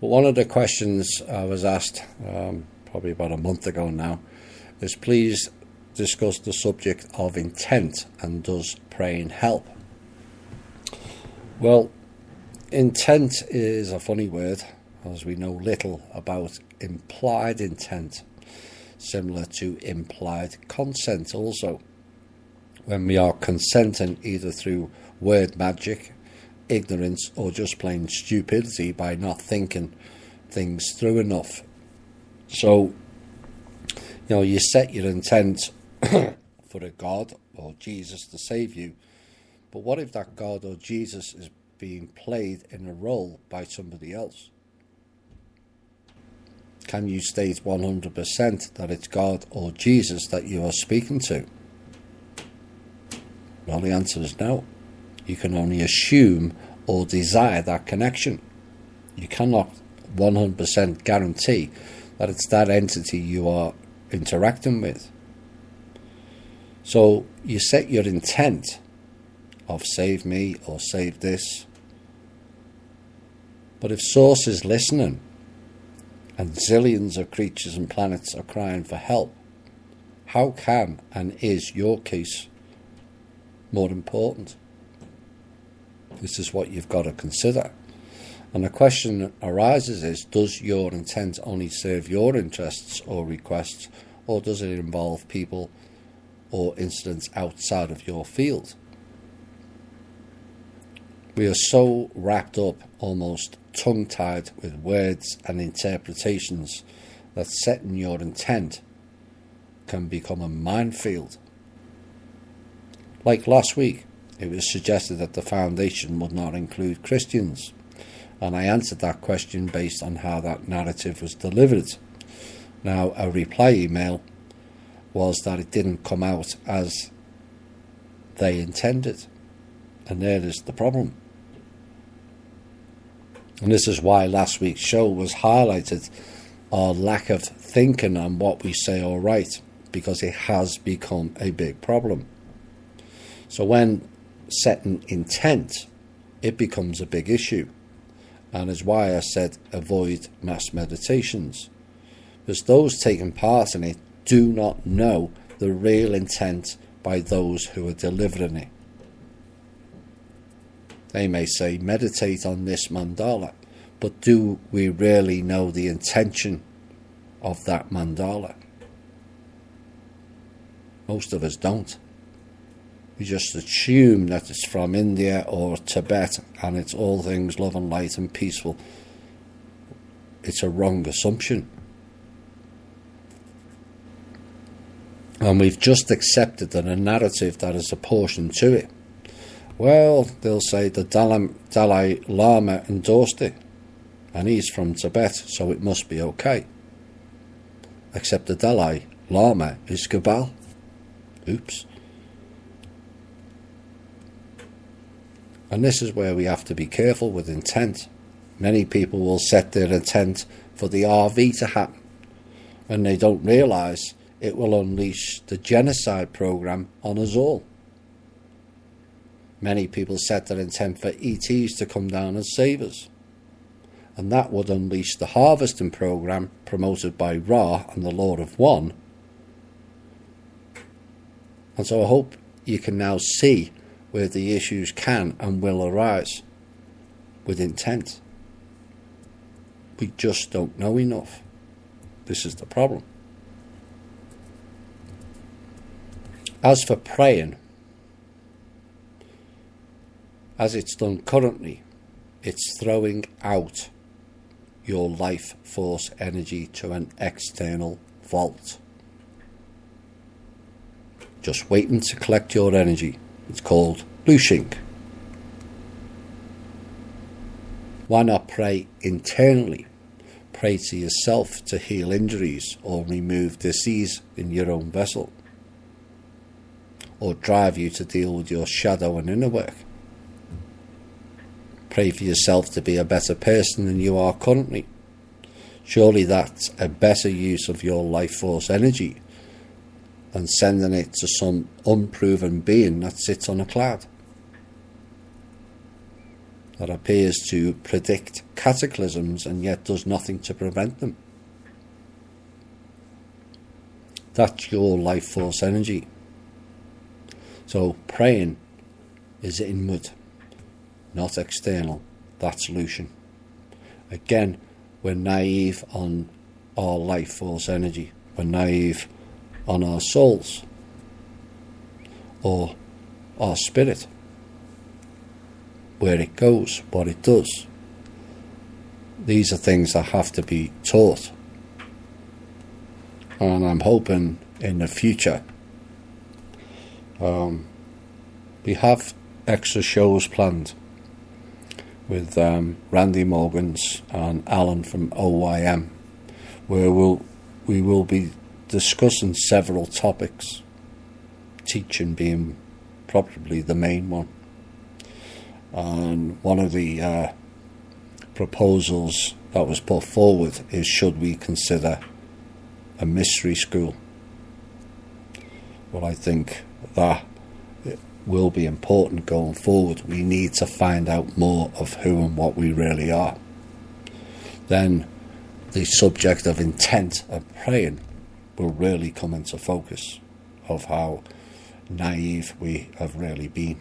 But one of the questions I was asked probably about a month ago now is, please discuss the subject of intent, and does praying help? Well, intent is a funny word, as we know little about implied intent, similar to implied consent also. When we are consenting either through word magic, ignorance, or just plain stupidity by not thinking things through enough. So, you set your intent for a God or Jesus to save you, but what if that God or Jesus is being played in a role by somebody else? Can you state 100% that it's God or Jesus that you are speaking to? Well, the answer is no. You can only assume or desire that connection. You cannot 100% guarantee that it's that entity you are interacting with. So you set your intent of save me or save this. But if Source is listening and zillions of creatures and planets are crying for help, how can and is your case more important? This is what you've got to consider. And the question that arises is, does your intent only serve your interests or requests, or does it involve people or incidents outside of your field? We are so wrapped up, almost tongue-tied with words and interpretations, that setting your intent can become a minefield. Like last week, it was suggested that the foundation would not include Christians, and I answered that question based on how that narrative was delivered. Now, a reply email was that it didn't come out as they intended, and there is the problem. And this is why last week's show was highlighted our lack of thinking on what we say or write, because it has become a big problem. So when setting intent, it becomes a big issue, and is why I said avoid mass meditations, because those taking part in it do not know the real intent by those who are delivering it. They may say meditate on this mandala, but do we really know the intention of that mandala? Most of us don't. We just assume that it's from India or Tibet and it's all things love and light and peaceful. It's a wrong assumption. And we've just accepted that a narrative that is apportioned to it. Well, they'll say the Dalai Lama endorsed it, and he's from Tibet, so it must be okay. Except the Dalai Lama is Gabal. Oops. And this is where we have to be careful with intent. Many people will set their intent for the RV to happen, when they don't realise it will unleash the genocide program on us all. Many people set their intent for ETs to come down and save us, and that would unleash the harvesting program promoted by Ra and the Lord of One. And so I hope you can now see where the issues can and will arise with intent. We just don't know enough. This is the problem. As for praying, as it's done currently, it's throwing out your life force energy to an external vault, just waiting to collect your energy. It's called Lushing. Why not pray internally? Pray to yourself to heal injuries or remove disease in your own vessel, or drive you to deal with your shadow and inner work. Pray for yourself to be a better person than you are currently. Surely that's a better use of your life force energy than sending it to some unproven being that sits on a cloud. that appears to predict cataclysms and yet does nothing to prevent them. That's your life force energy. So praying is inward, not external. That's Lucian. Again, we're naive on our life force energy. We're naive on our souls or our spirit, where it goes, what it does. These are things that have to be taught. And I'm hoping in the future we have extra shows planned with Randy Morgans and Alan from OYM, where we will be discussing several topics, teaching being probably the main one. And one of the proposals that was put forward is, should we consider a mystery school? Well, I think that will be important going forward. We need to find out more of who and what we really are. Then the subject of intent and praying will really come into focus of how naive we have really been.